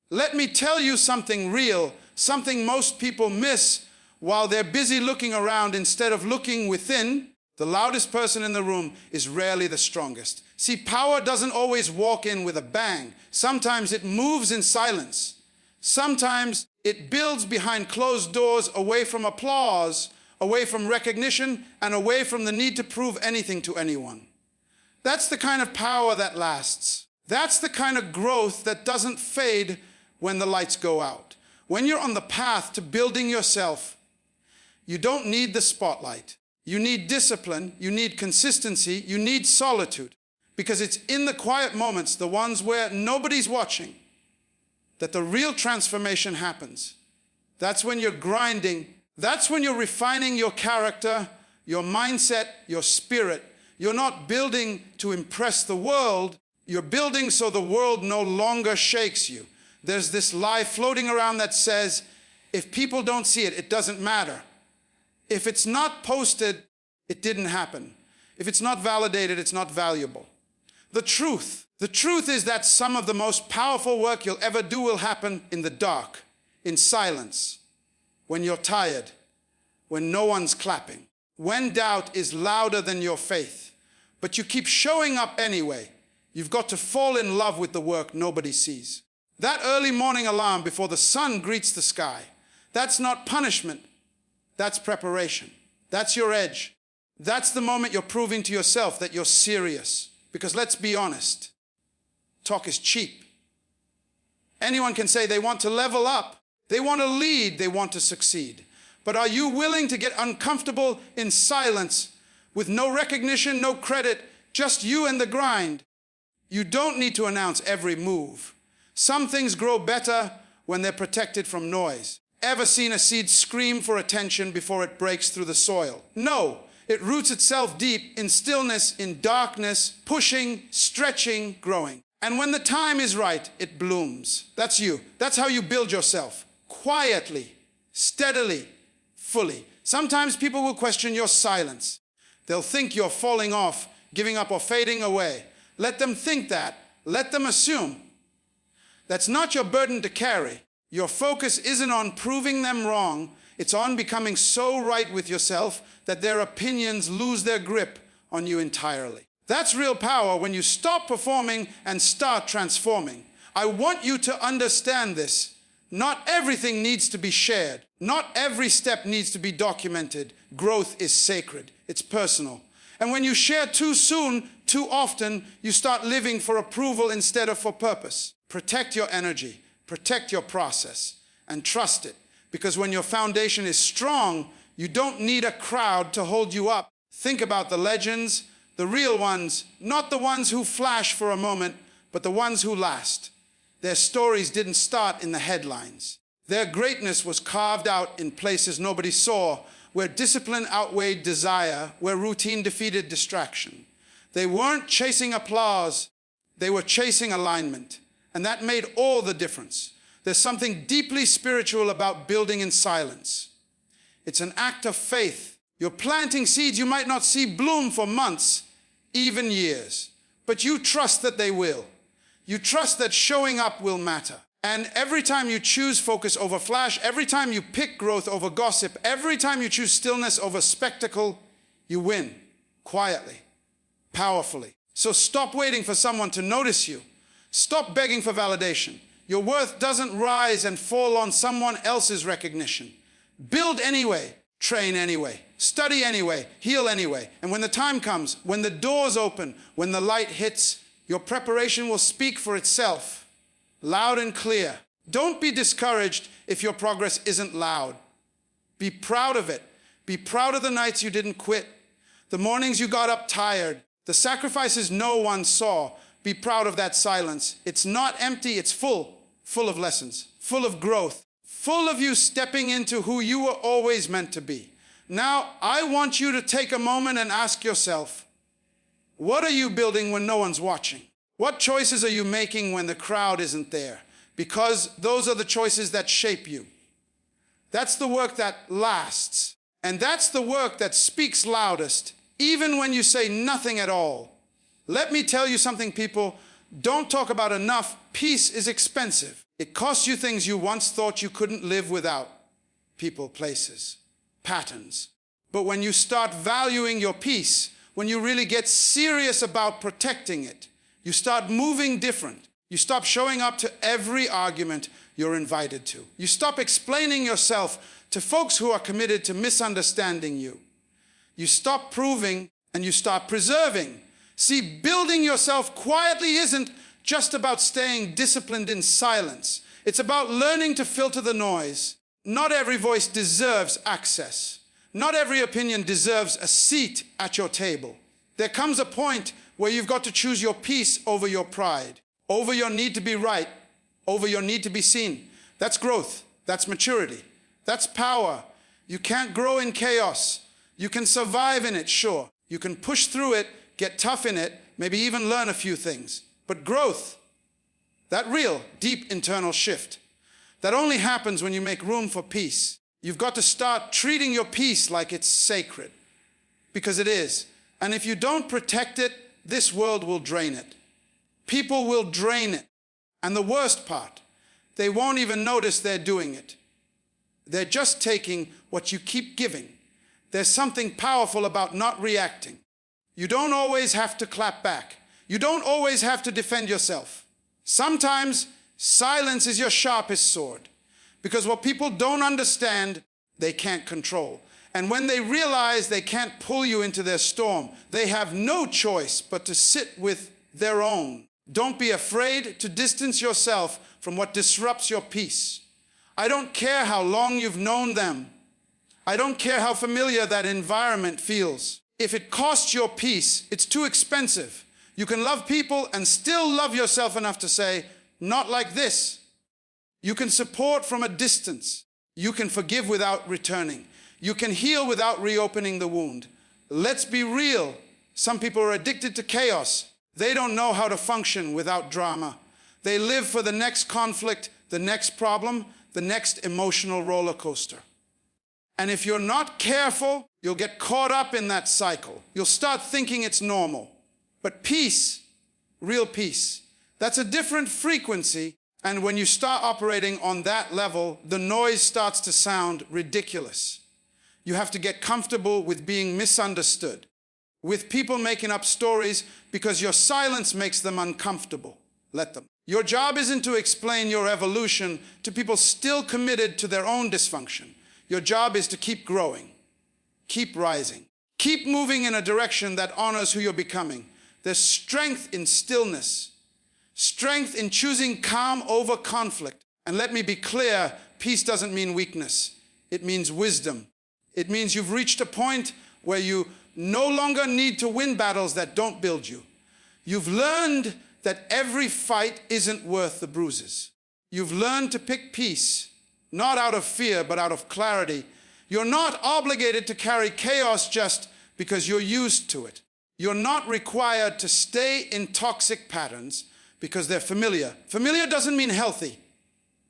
Let me tell you something real, something most people miss while they're busy looking around instead of looking within. The loudest person in the room is rarely the strongest. See, power doesn't always walk in with a bang. Sometimes it moves in silence. Sometimes it builds behind closed doors, away from applause, away from recognition, and away from the need to prove anything to anyone. That's the kind of power that lasts. That's the kind of growth that doesn't fade when the lights go out. When you're on the path to building yourself, you don't need the spotlight. You need discipline, you need consistency, you need solitude. Because it's in the quiet moments, the ones where nobody's watching, that the real transformation happens. That's when you're grinding. That's when you're refining your character, your mindset, your spirit. You're not building to impress the world. You're building so the world no longer shakes you. There's this lie floating around that says, if people don't see it, it doesn't matter. If it's not posted, it didn't happen. If it's not validated, it's not valuable. The truth is that some of the most powerful work you'll ever do will happen in the dark, in silence, when you're tired, when no one's clapping, when doubt is louder than your faith. But you keep showing up anyway. You've got to fall in love with the work nobody sees. That early morning alarm before the sun greets the sky, that's not punishment. That's preparation. That's your edge. That's the moment you're proving to yourself that you're serious. Because let's be honest, talk is cheap. Anyone can say they want to level up, they want to lead, they want to succeed. But are you willing to get uncomfortable in silence with no recognition, no credit, just you and the grind? You don't need to announce every move. Some things grow better when they're protected from noise. Ever seen a seed scream for attention before it breaks through the soil? No, it roots itself deep in stillness, in darkness, pushing, stretching, growing. And when the time is right, it blooms. That's you. That's how you build yourself. Quietly, steadily, fully. Sometimes people will question your silence. They'll think you're falling off, giving up, or fading away. Let them think that. Let them assume. That's not your burden to carry. Your focus isn't on proving them wrong. It's on becoming so right with yourself that their opinions lose their grip on you entirely. That's real power, when you stop performing and start transforming. I want you to understand this. Not everything needs to be shared. Not every step needs to be documented. Growth is sacred. It's personal. And when you share too soon, too often, you start living for approval instead of for purpose. Protect your energy. Protect your process and trust it, because when your foundation is strong, you don't need a crowd to hold you up. Think about the legends, the real ones, not the ones who flash for a moment, but the ones who last. Their stories didn't start in the headlines. Their greatness was carved out in places nobody saw, where discipline outweighed desire, where routine defeated distraction. They weren't chasing applause, they were chasing alignment. And that made all the difference. There's something deeply spiritual about building in silence. It's an act of faith. You're planting seeds you might not see bloom for months, even years. But you trust that they will. You trust that showing up will matter. And every time you choose focus over flash, every time you pick growth over gossip, every time you choose stillness over spectacle, you win. Quietly, powerfully. So stop waiting for someone to notice you. Stop begging for validation. Your worth doesn't rise and fall on someone else's recognition. Build anyway, train anyway, study anyway, heal anyway. And when the time comes, when the doors open, when the light hits, your preparation will speak for itself, loud and clear. Don't be discouraged if your progress isn't loud. Be proud of it. Be proud of the nights you didn't quit, the mornings you got up tired, the sacrifices no one saw. Be proud of that silence. It's not empty, it's full of lessons, full of growth, full of you stepping into who you were always meant to be. Now, I want you to take a moment and ask yourself, what are you building when no one's watching? What choices are you making when the crowd isn't there? Because those are the choices that shape you. That's the work that lasts. And that's the work that speaks loudest, even when you say nothing at all. Let me tell you something, people. Don't talk about enough. Peace is expensive. It costs you things you once thought you couldn't live without. People, places, patterns. But when you start valuing your peace, when you really get serious about protecting it, you start moving different. You stop showing up to every argument you're invited to. You stop explaining yourself to folks who are committed to misunderstanding you. You stop proving and you start preserving. See, building yourself quietly isn't just about staying disciplined in silence. It's about learning to filter the noise. Not every voice deserves access. Not every opinion deserves a seat at your table. There comes a point where you've got to choose your peace over your pride, over your need to be right, over your need to be seen. That's growth. That's maturity. That's power. You can't grow in chaos. You can survive in it, sure. You can push through it, get tough in it, maybe even learn a few things. But growth, that real, deep internal shift, that only happens when you make room for peace. You've got to start treating your peace like it's sacred, because it is. And if you don't protect it, this world will drain it. People will drain it. And the worst part, they won't even notice they're doing it. They're just taking what you keep giving. There's something powerful about not reacting. You don't always have to clap back. You don't always have to defend yourself. Sometimes silence is your sharpest sword, because what people don't understand, they can't control. And when they realize they can't pull you into their storm, they have no choice but to sit with their own. Don't be afraid to distance yourself from what disrupts your peace. I don't care how long you've known them. I don't care how familiar that environment feels. If it costs your peace, it's too expensive. You can love people and still love yourself enough to say, not like this. You can support from a distance. You can forgive without returning. You can heal without reopening the wound. Let's be real. Some people are addicted to chaos. They don't know how to function without drama. They live for the next conflict, the next problem, the next emotional roller coaster. And if you're not careful, you'll get caught up in that cycle. You'll start thinking it's normal. But peace, real peace, that's a different frequency. And when you start operating on that level, the noise starts to sound ridiculous. You have to get comfortable with being misunderstood, with people making up stories because your silence makes them uncomfortable. Let them. Your job isn't to explain your evolution to people still committed to their own dysfunction. Your job is to keep growing, keep rising, keep moving in a direction that honors who you're becoming. There's strength in stillness, strength in choosing calm over conflict. And let me be clear, peace doesn't mean weakness. It means wisdom. It means you've reached a point where you no longer need to win battles that don't build you. You've learned that every fight isn't worth the bruises. You've learned to pick peace, not out of fear, but out of clarity. You're not obligated to carry chaos just because you're used to it. You're not required to stay in toxic patterns because they're familiar. Familiar doesn't mean healthy.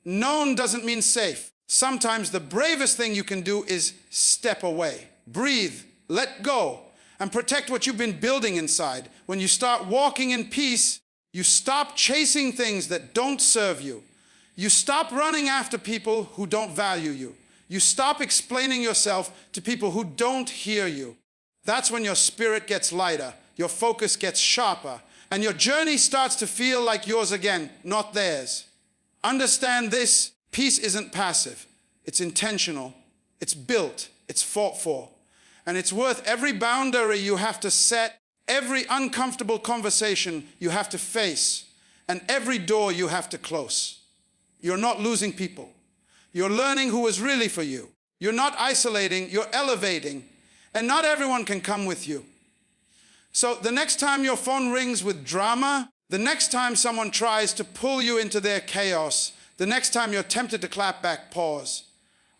Known doesn't mean safe. Sometimes the bravest thing you can do is step away, breathe, let go, and protect what you've been building inside. When you start walking in peace, you stop chasing things that don't serve you. You stop running after people who don't value you. You stop explaining yourself to people who don't hear you. That's when your spirit gets lighter, your focus gets sharper, and your journey starts to feel like yours again, not theirs. Understand this, peace isn't passive. It's intentional, it's built, it's fought for. And it's worth every boundary you have to set, every uncomfortable conversation you have to face, and every door you have to close. You're not losing people. You're learning who is really for you. You're not isolating, you're elevating. And not everyone can come with you. So the next time your phone rings with drama, the next time someone tries to pull you into their chaos, the next time you're tempted to clap back, pause.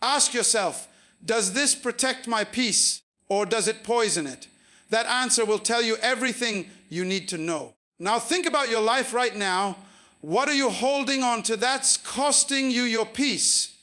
Ask yourself, does this protect my peace or does it poison it? That answer will tell you everything you need to know. Now think about your life right now. What are you holding on to that's costing you your peace?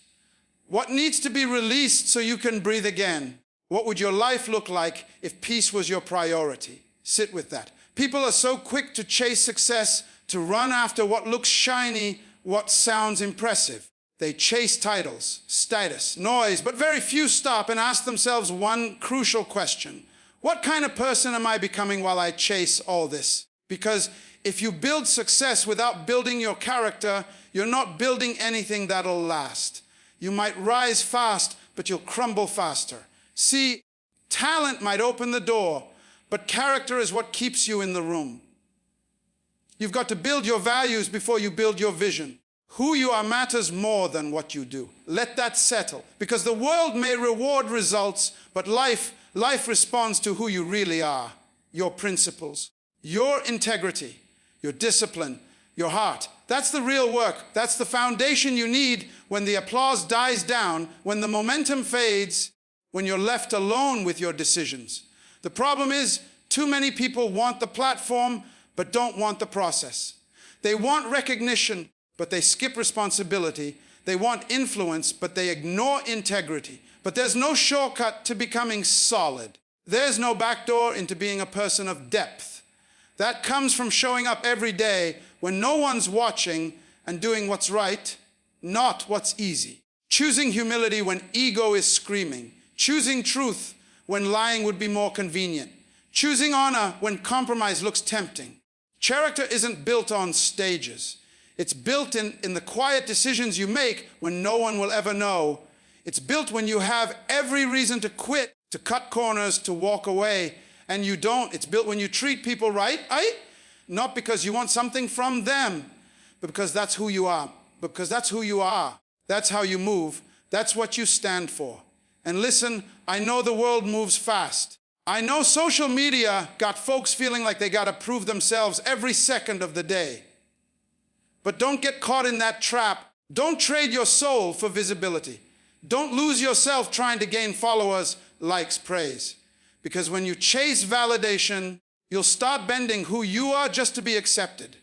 What needs to be released so you can breathe again? What would your life look like if peace was your priority? Sit with that. People are so quick to chase success, to run after what looks shiny what sounds impressive. They chase titles, status, noise, but very few stop and ask themselves one crucial question. What kind of person am I becoming while I chase all this? Because if you build success without building your character, you're not building anything that'll last. You might rise fast, but you'll crumble faster. See, talent might open the door, but character is what keeps you in the room. You've got to build your values before you build your vision. Who you are matters more than what you do. Let that settle. Because the world may reward results, but life responds to who you really are. Your principles, your integrity, your discipline, your heart. That's the real work. That's the foundation you need when the applause dies down, when the momentum fades, when you're left alone with your decisions. The problem is, too many people want the platform, but don't want the process. They want recognition, but they skip responsibility. They want influence, but they ignore integrity. But there's no shortcut to becoming solid. There's no backdoor into being a person of depth. That comes from showing up every day when no one's watching and doing what's right, not what's easy. Choosing humility when ego is screaming. Choosing truth when lying would be more convenient. Choosing honor when compromise looks tempting. Character isn't built on stages. It's built in the quiet decisions you make when no one will ever know. It's built when you have every reason to quit, to cut corners, to walk away, and you don't. It's built when you treat people right, not because you want something from them, but because that's who you are. Because that's who you are. That's how you move. That's what you stand for. And listen, I know the world moves fast. I know social media got folks feeling like they got to prove themselves every second of the day. But don't get caught in that trap. Don't trade your soul for visibility. Don't lose yourself trying to gain followers, likes, praise. Because when you chase validation, you'll start bending who you are just to be accepted.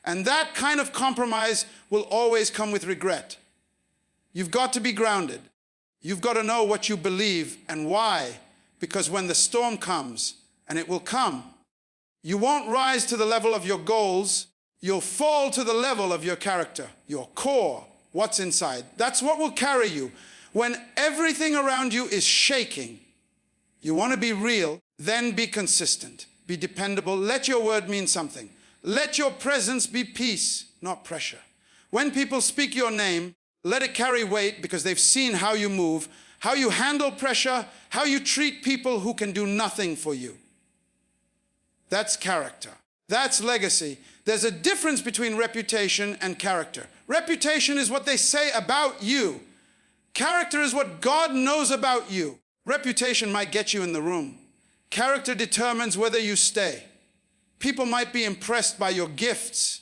And that kind of compromise will always come with regret. You've got to be grounded. You've got to know what you believe and why. Because when the storm comes, and it will come, you won't rise to the level of your goals. You'll fall to the level of your character, your core, what's inside. That's what will carry you. When everything around you is shaking, you want to be real, then be consistent, be dependable. Let your word mean something. Let your presence be peace, not pressure. When people speak your name, let it carry weight because they've seen how you move, how you handle pressure, how you treat people who can do nothing for you. That's character. That's legacy. There's a difference between reputation and character. Reputation is what they say about you. Character is what God knows about you. Reputation might get you in the room. Character determines whether you stay. People might be impressed by your gifts,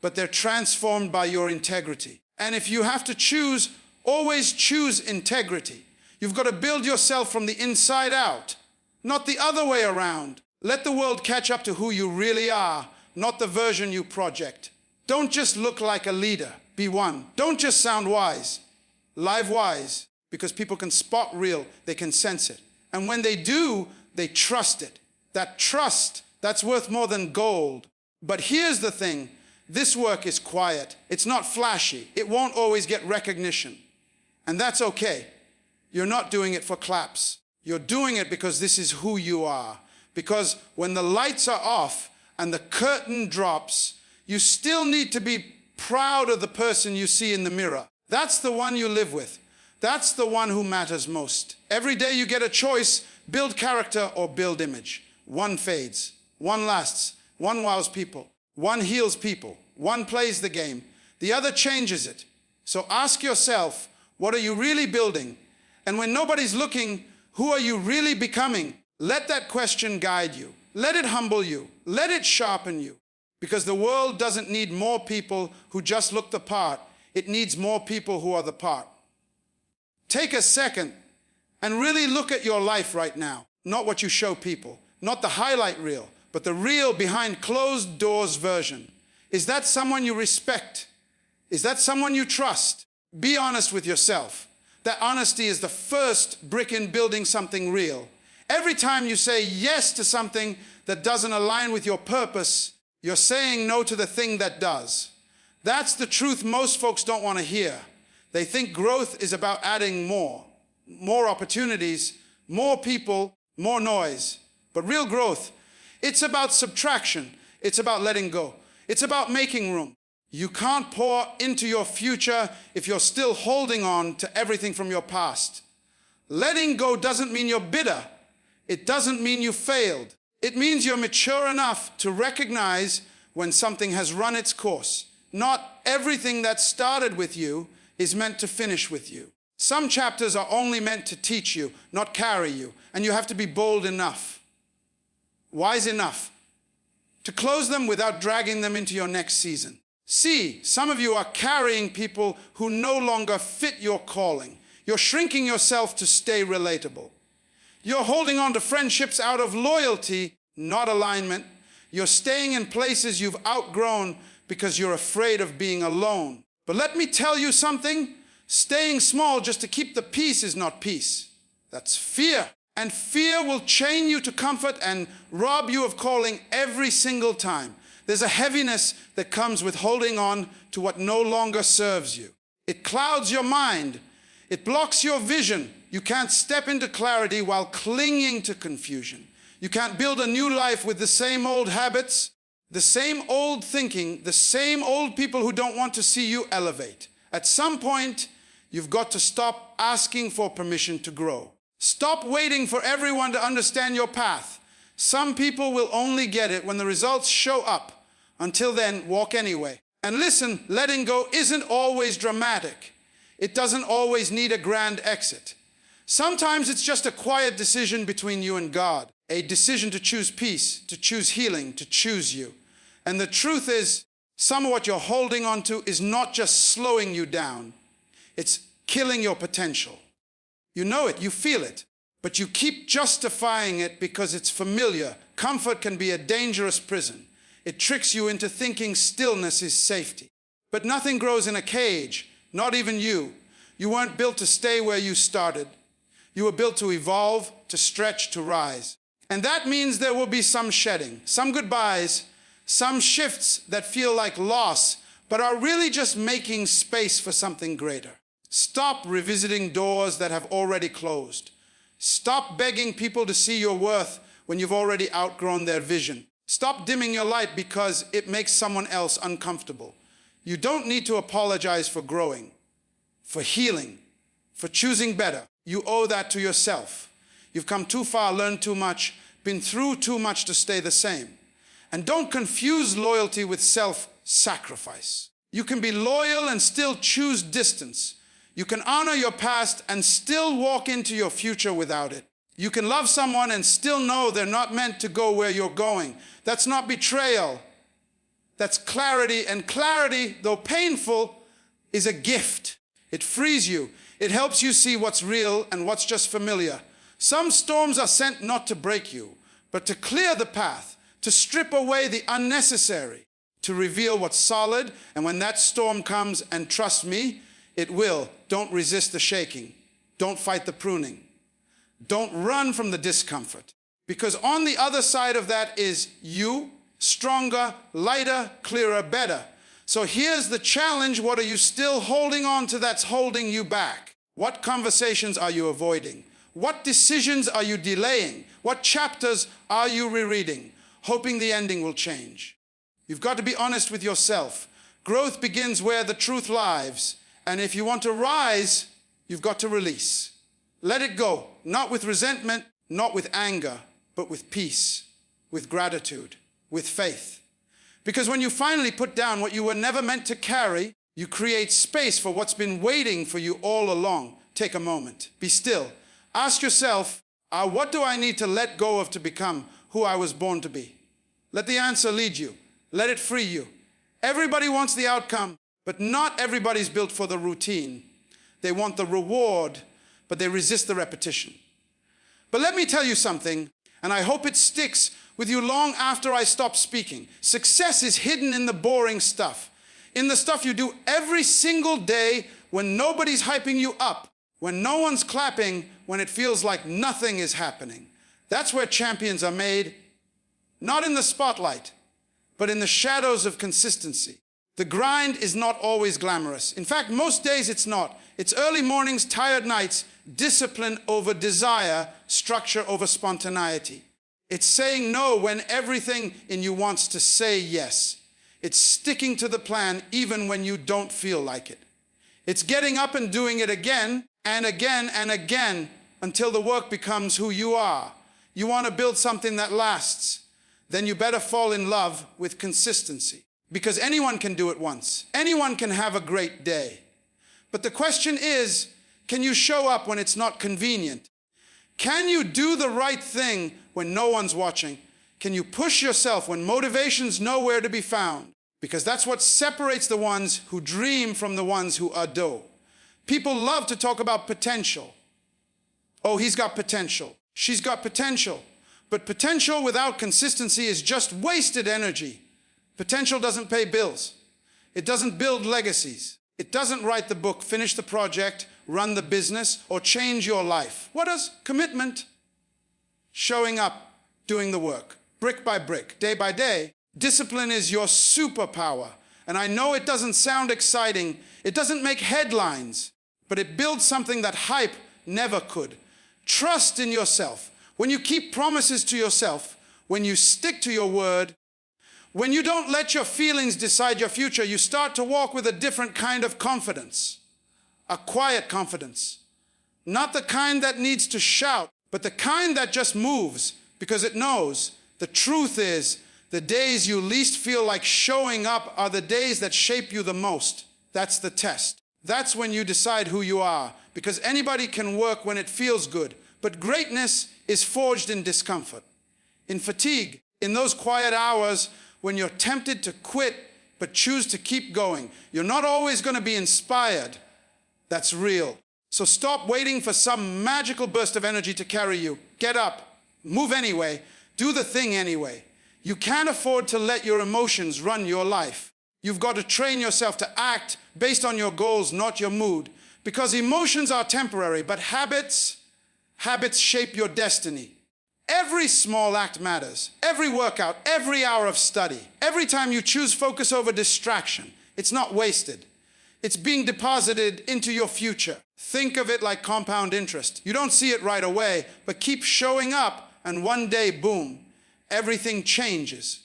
but they're transformed by your integrity. And if you have to choose, always choose integrity. You've got to build yourself from the inside out, not the other way around. Let the world catch up to who you really are, not the version you project. Don't just look like a leader, be one. Don't just sound wise, live wise, because people can spot real, they can sense it. And when they do, they trust it. That trust, that's worth more than gold. But here's the thing, this work is quiet. It's not flashy. It won't always get recognition. And that's okay. You're not doing it for claps. You're doing it because this is who you are. Because when the lights are off and the curtain drops, you still need to be proud of the person you see in the mirror. That's the one you live with. That's the one who matters most. Every day you get a choice, build character or build image. One fades, one lasts, one wows people, one heals people, one plays the game, the other changes it. So ask yourself, what are you really building? And when nobody's looking, who are you really becoming? Let that question guide you. Let it humble you. Let it sharpen you. Because the world doesn't need more people who just look the part. It needs more people who are the part. Take a second and really look at your life right now. Not what you show people. Not the highlight reel, but the real behind closed doors version. Is that someone you respect? Is that someone you trust? Be honest with yourself. That honesty is the first brick in building something real. Every time you say yes to something that doesn't align with your purpose, you're saying no to the thing that does. That's the truth most folks don't want to hear. They think growth is about adding more opportunities, more people, more noise. But real growth, it's about subtraction. It's about letting go. It's about making room. You can't pour into your future if you're still holding on to everything from your past. Letting go doesn't mean you're bitter. It doesn't mean you failed. It means you're mature enough to recognize when something has run its course. Not everything that started with you is meant to finish with you. Some chapters are only meant to teach you, not carry you. And you have to be bold enough, wise enough, to close them without dragging them into your next season. See, some of you are carrying people who no longer fit your calling. You're shrinking yourself to stay relatable. You're holding on to friendships out of loyalty, not alignment. You're staying in places you've outgrown because you're afraid of being alone. But let me tell you something. Staying small just to keep the peace is not peace. That's fear. And fear will chain you to comfort and rob you of calling every single time. There's a heaviness that comes with holding on to what no longer serves you. It clouds your mind. It blocks your vision. You can't step into clarity while clinging to confusion. You can't build a new life with the same old habits, the same old thinking, the same old people who don't want to see you elevate. At some point, you've got to stop asking for permission to grow. Stop waiting for everyone to understand your path. Some people will only get it when the results show up. Until then, walk anyway. And listen, letting go isn't always dramatic. It doesn't always need a grand exit. Sometimes it's just a quiet decision between you and God. A decision to choose peace, to choose healing, to choose you. And the truth is, some of what you're holding on to is not just slowing you down. It's killing your potential. You know it, you feel it, but you keep justifying it because it's familiar. Comfort can be a dangerous prison. It tricks you into thinking stillness is safety. But nothing grows in a cage, not even you. You weren't built to stay where you started. You were built to evolve, to stretch, to rise. And that means there will be some shedding, some goodbyes, some shifts that feel like loss, but are really just making space for something greater. Stop revisiting doors that have already closed. Stop begging people to see your worth when you've already outgrown their vision. Stop dimming your light because it makes someone else uncomfortable. You don't need to apologize for growing, for healing, for choosing better. You owe that to yourself. You've come too far, learned too much, been through too much to stay the same. And don't confuse loyalty with self-sacrifice. You can be loyal and still choose distance. You can honor your past and still walk into your future without it. You can love someone and still know they're not meant to go where you're going. That's not betrayal. That's clarity. And clarity, though painful, is a gift. It frees you. It helps you see what's real and what's just familiar. Some storms are sent not to break you, but to clear the path, to strip away the unnecessary, to reveal what's solid. And when that storm comes, and trust me, it will, don't resist the shaking. Don't fight the pruning. Don't run from the discomfort. Because on the other side of that is you, stronger, lighter, clearer, better. So here's the challenge. What are you still holding on to that's holding you back? What conversations are you avoiding? What decisions are you delaying? What chapters are you rereading, hoping the ending will change? You've got to be honest with yourself. Growth begins where the truth lies. And if you want to rise, you've got to release. Let it go, not with resentment, not with anger, but with peace, with gratitude, with faith. Because when you finally put down what you were never meant to carry, you create space for what's been waiting for you all along. Take a moment. Be still. Ask yourself, what do I need to let go of to become who I was born to be? Let the answer lead you. Let it free you. Everybody wants the outcome, but not everybody's built for the routine. They want the reward, but they resist the repetition. But let me tell you something, and I hope it sticks with you long after I stop speaking. Success is hidden in the boring stuff, in the stuff you do every single day when nobody's hyping you up, when no one's clapping, when it feels like nothing is happening. That's where champions are made, not in the spotlight, but in the shadows of consistency. The grind is not always glamorous. In fact, most days it's not. It's early mornings, tired nights, discipline over desire, structure over spontaneity. It's saying no when everything in you wants to say yes. It's sticking to the plan even when you don't feel like it. It's getting up and doing it again and again and again until the work becomes who you are. You want to build something that lasts, then you better fall in love with consistency. Because anyone can do it once. Anyone can have a great day. But the question is, can you show up when it's not convenient? Can you do the right thing when no one's watching? Can you push yourself when motivation's nowhere to be found? Because that's what separates the ones who dream from the ones who adore. People love to talk about potential. Oh, he's got potential. She's got potential. But potential without consistency is just wasted energy. Potential doesn't pay bills. It doesn't build legacies. It doesn't write the book, finish the project, run the business, or change your life. What does? Commitment. Showing up, doing the work, brick by brick, day by day. Discipline is your superpower. And I know it doesn't sound exciting. It doesn't make headlines, but it builds something that hype never could. Trust in yourself. When you keep promises to yourself, when you stick to your word, when you don't let your feelings decide your future, you start to walk with a different kind of confidence. A quiet confidence. Not the kind that needs to shout, but the kind that just moves because it knows the truth is the days you least feel like showing up are the days that shape you the most. That's the test. That's when you decide who you are, because anybody can work when it feels good, but greatness is forged in discomfort, in fatigue, in those quiet hours when you're tempted to quit but choose to keep going. You're not always going to be inspired. That's real. So stop waiting for some magical burst of energy to carry you. Get up, move anyway, do the thing anyway. You can't afford to let your emotions run your life. You've got to train yourself to act based on your goals, not your mood. Because emotions are temporary, but habits shape your destiny. Every small act matters. Every workout, every hour of study, every time you choose focus over distraction, it's not wasted. It's being deposited into your future. Think of it like compound interest. You don't see it right away, but keep showing up and one day, boom, everything changes.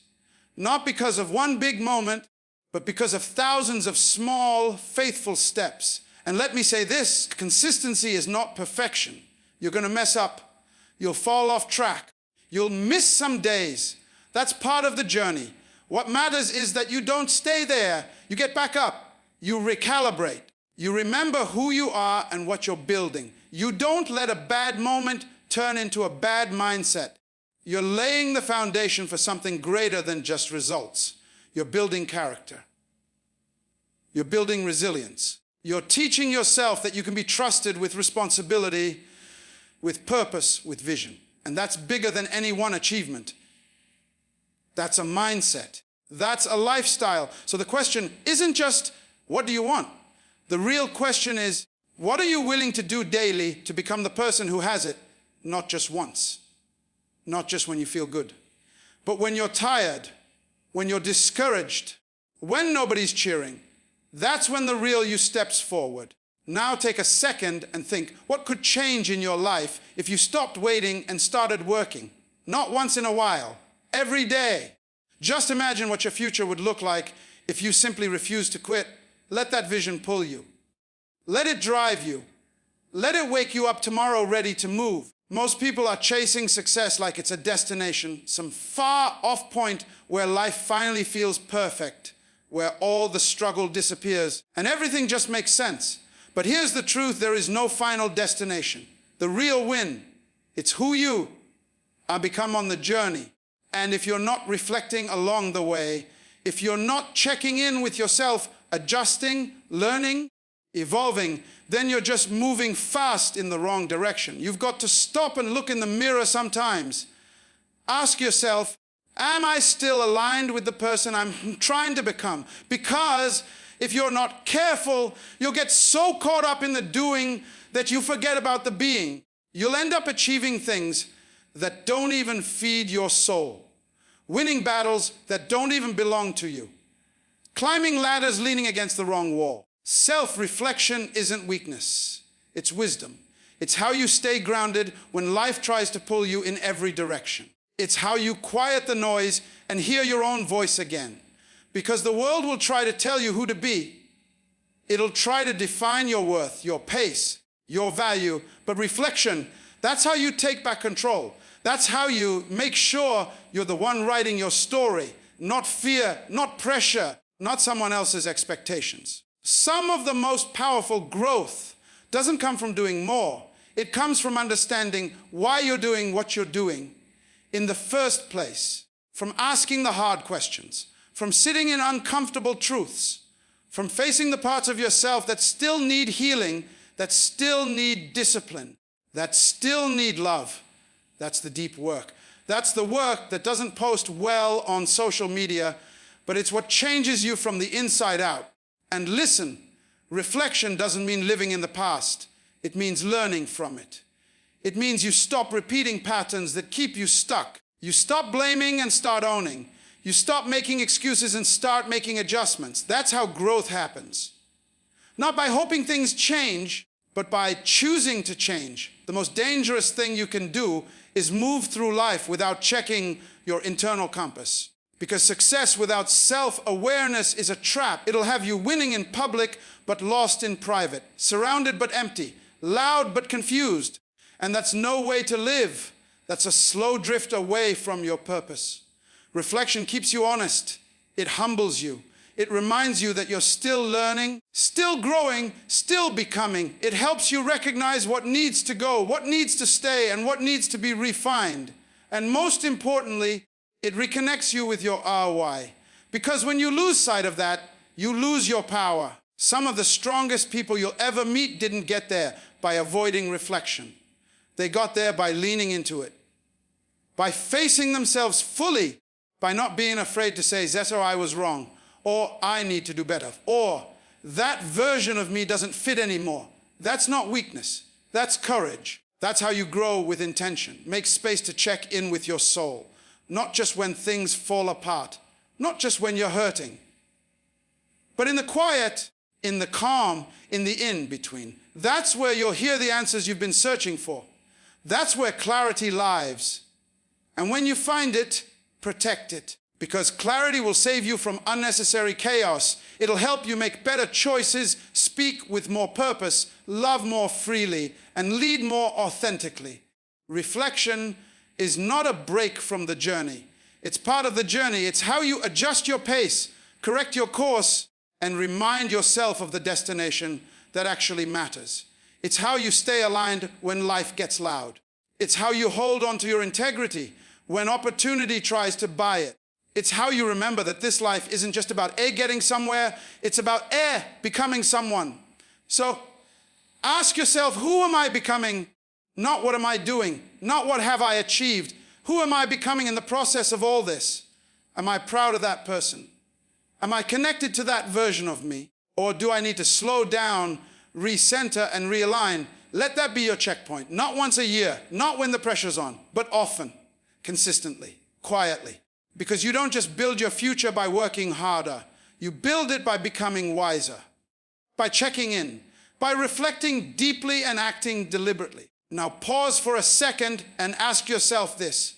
Not because of one big moment, but because of thousands of small, faithful steps. And let me say this, consistency is not perfection. You're going to mess up. You'll fall off track. You'll miss some days. That's part of the journey. What matters is that you don't stay there. You get back up. You recalibrate. You remember who you are and what you're building. You don't let a bad moment turn into a bad mindset. You're laying the foundation for something greater than just results. You're building character. You're building resilience. You're teaching yourself that you can be trusted with responsibility, with purpose, with vision. And that's bigger than any one achievement. That's a mindset. That's a lifestyle. So the question isn't just, what do you want? The real question is, what are you willing to do daily to become the person who has it, not just once, not just when you feel good, but when you're tired, when you're discouraged, when nobody's cheering, that's when the real you steps forward. Now take a second and think, what could change in your life if you stopped waiting and started working? Not once in a while, every day. Just imagine what your future would look like if you simply refused to quit. Let that vision pull you. Let it drive you. Let it wake you up tomorrow ready to move. Most people are chasing success like it's a destination, some far off point where life finally feels perfect, where all the struggle disappears and everything just makes sense. But here's the truth, there is no final destination. The real win, it's who you are become on the journey. And if you're not reflecting along the way, if you're not checking in with yourself, adjusting, learning, evolving, then you're just moving fast in the wrong direction. You've got to stop and look in the mirror sometimes. Ask yourself, am I still aligned with the person I'm trying to become? Because if you're not careful, you'll get so caught up in the doing that you forget about the being. You'll end up achieving things that don't even feed your soul, winning battles that don't even belong to you, climbing ladders leaning against the wrong wall. Self-reflection isn't weakness, it's wisdom. It's how you stay grounded when life tries to pull you in every direction. It's how you quiet the noise and hear your own voice again. Because the world will try to tell you who to be. It'll try to define your worth, your pace, your value. But reflection, that's how you take back control. That's how you make sure you're the one writing your story. Not fear, not pressure, not someone else's expectations. Some of the most powerful growth doesn't come from doing more. It comes from understanding why you're doing what you're doing in the first place. From asking the hard questions, from sitting in uncomfortable truths, from facing the parts of yourself that still need healing, that still need discipline, that still need love. That's the deep work. That's the work that doesn't post well on social media, but it's what changes you from the inside out. And listen, reflection doesn't mean living in the past. It means learning from it. It means you stop repeating patterns that keep you stuck. You stop blaming and start owning. You stop making excuses and start making adjustments. That's how growth happens. Not by hoping things change, but by choosing to change. The most dangerous thing you can do is move through life without checking your internal compass. Because success without self-awareness is a trap. It'll have you winning in public, but lost in private. Surrounded but empty. Loud but confused. And that's no way to live. That's a slow drift away from your purpose. Reflection keeps you honest. It humbles you. It reminds you that you're still learning, still growing, still becoming. It helps you recognize what needs to go, what needs to stay, and what needs to be refined. And most importantly, it reconnects you with your ROI. Because when you lose sight of that, you lose your power. Some of the strongest people you'll ever meet didn't get there by avoiding reflection. They got there by leaning into it, by facing themselves fully, by not being afraid to say, Zeto, I was wrong, or I need to do better, or that version of me doesn't fit anymore. That's not weakness, that's courage. That's how you grow with intention. Make space to check in with your soul, not just when things fall apart, not just when you're hurting, but in the quiet, in the calm, in the in-between. That's where you'll hear the answers you've been searching for. That's where clarity lives. And when you find it, protect it. Because clarity will save you from unnecessary chaos. It'll help you make better choices, speak with more purpose, love more freely, and lead more authentically. Reflection is not a break from the journey. It's part of the journey. It's how you adjust your pace, correct your course, and remind yourself of the destination that actually matters. It's how you stay aligned when life gets loud. It's how you hold on to your integrity when opportunity tries to buy it. It's how you remember that this life isn't just about A, getting somewhere, it's about becoming someone. So ask yourself, who am I becoming? Not what am I doing? Not what have I achieved? Who am I becoming in the process of all this? Am I proud of that person? Am I connected to that version of me? Or do I need to slow down, recenter, and realign? Let that be your checkpoint. Not once a year, not when the pressure's on, but often, consistently, quietly. Because you don't just build your future by working harder. You build it by becoming wiser, by checking in, by reflecting deeply and acting deliberately. Now pause for a second and ask yourself this.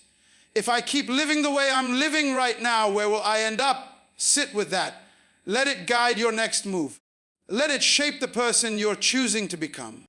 If I keep living the way I'm living right now, where will I end up? Sit with that. Let it guide your next move. Let it shape the person you're choosing to become.